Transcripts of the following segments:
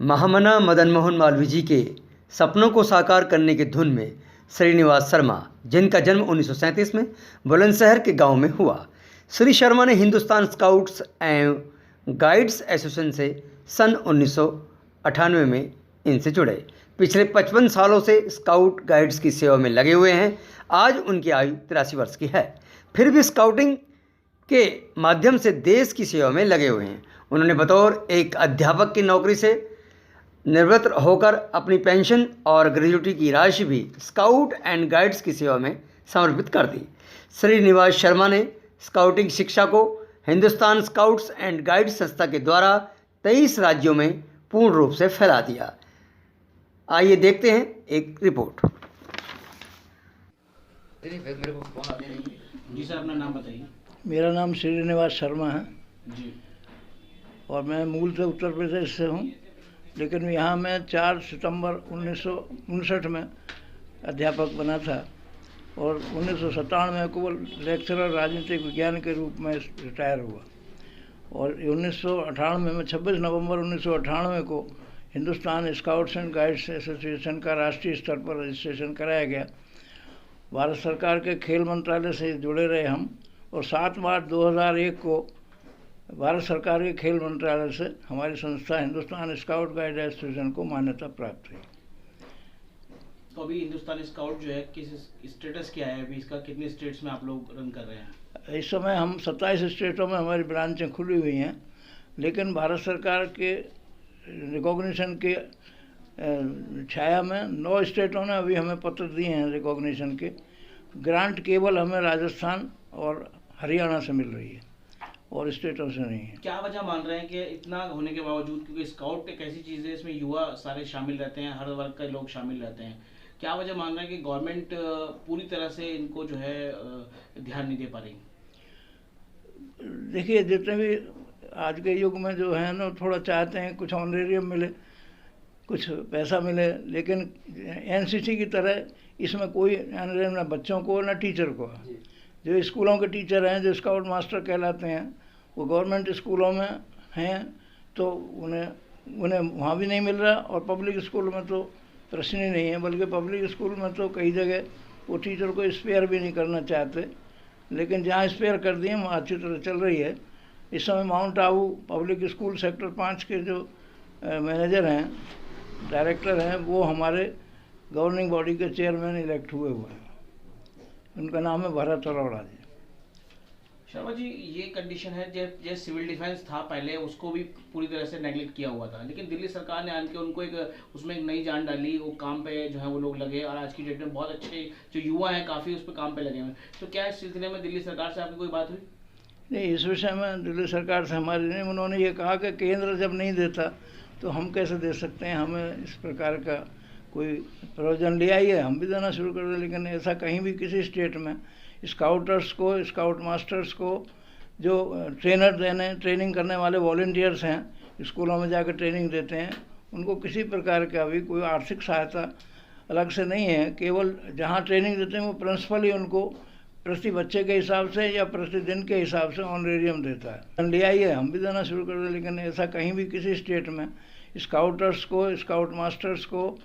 महामना मदन मोहन मालवीय जी के सपनों को साकार करने की धुन में श्रीनिवास शर्मा, जिनका जन्म 1937 में बुलंदशहर के गांव में हुआ। श्री शर्मा ने हिंदुस्तान स्काउट्स एवं गाइड्स एसोसिएशन से सन 1998 में इनसे जुड़े। पिछले 55 सालों से स्काउट गाइड्स की सेवा में लगे हुए हैं। आज उनकी आयु 83 वर्ष की है, फिर भी स्काउटिंग के माध्यम से देश की सेवा में लगे हुए हैं। उन्होंने बतौर एक अध्यापक की नौकरी से निवृत्त होकर अपनी पेंशन और ग्रेजुटी की राशि भी स्काउट एंड गाइड्स की सेवा में समर्पित कर दी। श्रीनिवास शर्मा ने स्काउटिंग शिक्षा को हिंदुस्तान स्काउट्स एंड गाइड्स संस्था के द्वारा 23 राज्यों में पूर्ण रूप से फैला दिया। आइए देखते हैं एक रिपोर्ट। जी सर, अपना नाम बताइए। मेरा नाम श्रीनिवास शर्मा है जी। और मैं मूल से उत्तर प्रदेश से हूँ, लेकिन यहाँ मैं 4 सितंबर 1959 में अध्यापक बना था और 1997 में केवल लेक्चरर राजनीतिक विज्ञान के रूप में रिटायर हुआ। और 1998 में 26 नवंबर 1998 को Hindustan scouts and guides association का राष्ट्रीय स्तर पर रजिस्ट्रेशन कराया गया। भारत सरकार के खेल मंत्रालय से जुड़े रहे हम और 7 मार्च 2001 को भारत सरकार के खेल मंत्रालय से हमारी संस्था हिंदुस्तान स्काउट गाइड एसोसिएशन को मान्यता प्राप्त हुई। तो अभी हिंदुस्तान स्काउट जो है किस स्टेटस क्या है, अभी इसका कितने स्टेट्स में आप लोग रन कर रहे हैं? इस समय हम 27 स्टेटों में हमारी ब्रांचें खुली हुई हैं, लेकिन भारत सरकार के रिकॉग्निशन के छाया में 9 स्टेटों ने अभी हमें पत्र दिए हैं रिकॉग्निशन के। ग्रांट केवल हमें राजस्थान और हरियाणा से मिल रही है और स्टेटों से नहीं है। क्या वजह मान रहे हैं कि इतना होने के बावजूद, क्योंकि स्काउट एक ऐसी चीज़ है इसमें युवा सारे शामिल रहते हैं, हर वर्ग के लोग शामिल रहते हैं, क्या वजह मान रहे हैं कि गवर्नमेंट पूरी तरह से इनको जो है ध्यान नहीं दे पा रही? देखिए, जितने भी आज के युग में जो है ना, थोड़ा चाहते हैं कुछ ऑनरेरियम मिले, कुछ पैसा मिले, लेकिन एनसीसी की तरह इसमें कोई ऑनरेरियम ना बच्चों को ना टीचर को। जो स्कूलों के टीचर हैं, जो स्काउट मास्टर कहलाते हैं, वो गवर्नमेंट स्कूलों में हैं तो उन्हें वहाँ भी नहीं मिल रहा, और पब्लिक स्कूल में तो प्रश्न ही नहीं है। बल्कि पब्लिक स्कूल में तो कई जगह वो टीचर को स्पेयर भी नहीं करना चाहते, लेकिन जहाँ स्पेयर कर दिए वहाँ अच्छी तरह चल रही है। इस समय mount Abu public school sector 5 के जो मैनेजर हैं, डायरेक्टर हैं, वो हमारे गवर्निंग बॉडी के चेयरमैन इलेक्ट हुए हैं। उनका नाम है भरत अरोड़ा जी। शर्मा जी, ये कंडीशन है जैसे सिविल डिफेंस था पहले, उसको भी पूरी तरह से नेगलेक्ट किया हुआ था, लेकिन दिल्ली सरकार ने आके उनको उसमें एक नई जान डाली, वो काम पे जो है वो लोग लगे, और आज की डेट में बहुत अच्छे जो युवा हैं काफ़ी उस पर काम पे लगे हुए हैं। तो क्या इस सिलसिले में दिल्ली सरकार से आपकी कोई बात हुई? नहीं, इस विषय में दिल्ली सरकार से हमारी नहीं। उन्होंने ये कहा कि केंद्र जब नहीं देता तो हम कैसे दे सकते हैं, हमें इस प्रकार का कोई प्रोविजन ले आइए, हम भी देना शुरू कर दें। लेकिन ऐसा कहीं भी किसी स्टेट में स्काउटर्स को, स्काउट मास्टर्स को, जो ट्रेनिंग करने वाले वॉलंटियर्स हैं, स्कूलों में जाकर ट्रेनिंग देते हैं, उनको किसी प्रकार का भी कोई आर्थिक सहायता अलग से नहीं है। केवल जहाँ ट्रेनिंग देते हैं वो प्रिंसिपल ही उनको प्रति बच्चे के हिसाब से या प्रतिदिन के हिसाब से ऑनरेरियम देता है। ले आइए, हम भी देना शुरू कर दें। लेकिन ऐसा कहीं भी किसी स्टेट में स्काउटर्स को, स्काउट मास्टर्स को,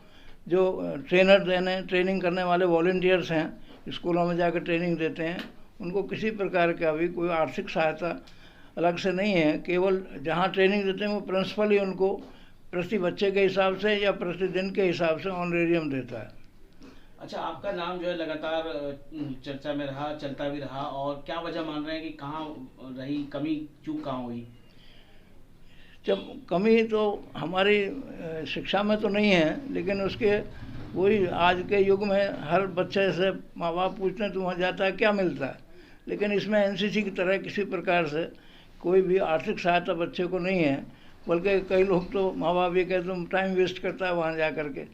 जो ट्रेनिंग करने वाले वॉलंटियर्स हैं, स्कूलों में जाकर ट्रेनिंग देते हैं, उनको किसी प्रकार का भी कोई आर्थिक सहायता अलग से नहीं है। केवल जहाँ ट्रेनिंग देते हैं वो प्रिंसिपल ही उनको प्रति बच्चे के हिसाब से या प्रतिदिन के हिसाब से ऑनरेरियम देता है। अच्छा, आपका नाम जो है लगातार चर्चा में रहा, चलता भी रहा, और क्या वजह मान रहे हैं कि कहाँ रही कमी, चूक कहाँ हुई? जब कमी तो हमारी शिक्षा में तो नहीं है, लेकिन उसके वही आज के युग में हर बच्चे से माँ बाप पूछते हैं तुम्हें जाता है क्या मिलता है, लेकिन इसमें एनसीसी की तरह किसी प्रकार से कोई भी आर्थिक सहायता बच्चे को नहीं है। बल्कि कई लोग तो माँ बाप ये कहते तुम टाइम वेस्ट करता है वहाँ जा कर के।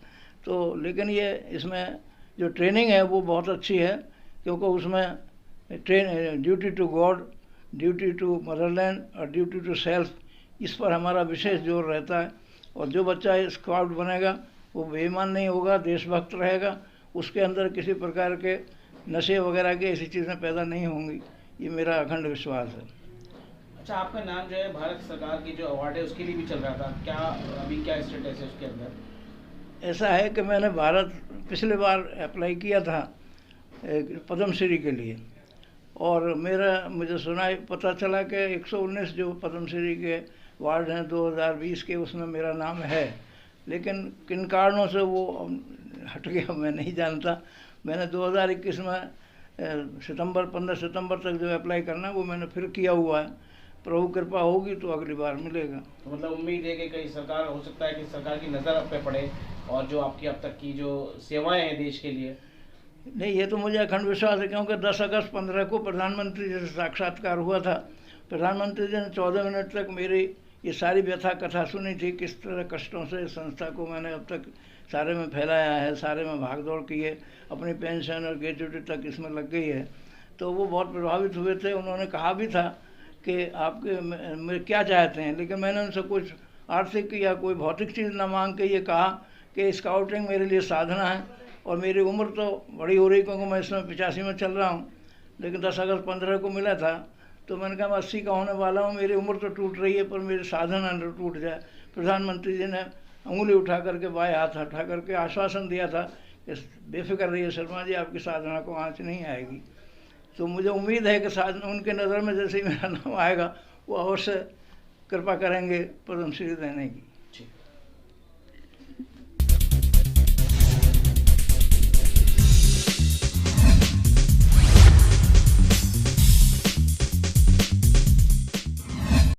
तो लेकिन ये इसमें जो ट्रेनिंग है वो बहुत अच्छी है, क्योंकि उसमें duty to God, duty to motherland और ड्यूटी टू सेल्फ, इस पर हमारा विशेष जोर रहता है। और जो बच्चा स्काउट बनेगा वो बेईमान नहीं होगा, देशभक्त रहेगा, उसके अंदर किसी प्रकार के नशे वगैरह की ऐसी चीज़ें पैदा नहीं होंगी, ये मेरा अखंड विश्वास है। अच्छा, आपका नाम जो है भारत सरकार की जो अवार्ड है उसके लिए भी चल रहा था, क्या अभी क्या स्टेटस है उसके अंदर? ऐसा है कि मैंने भारत पिछले बार अप्लाई किया था पद्मश्री के लिए, और मुझे पता चला कि 119 जो पद्मश्री के अवार्ड हैं 2020 के, उसमें मेरा नाम है, लेकिन किन कारणों से वो हट गया मैं नहीं जानता। मैंने 2021 में 15 सितंबर तक जो अप्लाई करना है वो मैंने फिर किया हुआ है। प्रभु कृपा होगी तो अगली बार मिलेगा। तो मतलब उम्मीद है कि कई सरकार, हो सकता है कि सरकार की नज़र आप पे पड़े और जो आपकी अब तक की जो सेवाएं हैं देश के लिए। नहीं, ये तो मुझे अखंड विश्वास है, क्योंकि 10 अगस्त 15 को प्रधानमंत्री जी से साक्षात्कार हुआ था। प्रधानमंत्री जी ने 14 मिनट तक मेरी ये सारी व्यथा कथा सुनी थी, किस तरह कष्टों से इस संस्था को मैंने अब तक सारे में फैलाया है, सारे में भागदौड़ की है, अपनी पेंशन और ग्रेजुएटी तक इसमें लग गई है। तो वो बहुत प्रभावित हुए थे। उन्होंने कहा भी था कि आपके क्या चाहते हैं, लेकिन मैंने उनसे कुछ आर्थिक या कोई भौतिक चीज़ न मांग के ये कहा कि स्काउटिंग मेरे लिए साधना है, और मेरी उम्र तो बड़ी हो रही क्योंकि मैं इसमें 85 में चल रहा हूँ, लेकिन 10 अगस्त 15 को मिला था। तो मैंने कहा मैं 80 का होने वाला हूँ, मेरी उम्र तो टूट रही है पर मेरी साधना न टूट जाए। प्रधानमंत्री जी ने उंगली उठा करके, बाएं हाथ उठा करके आश्वासन दिया था कि बेफिक्र रहिए शर्मा जी, आपकी साधना को आँच नहीं आएगी। तो मुझे उम्मीद है कि साधना उनके नज़र में जैसे ही मेरा नाम आएगा वो अवश्य कृपा करेंगे पद्मश्री देने की।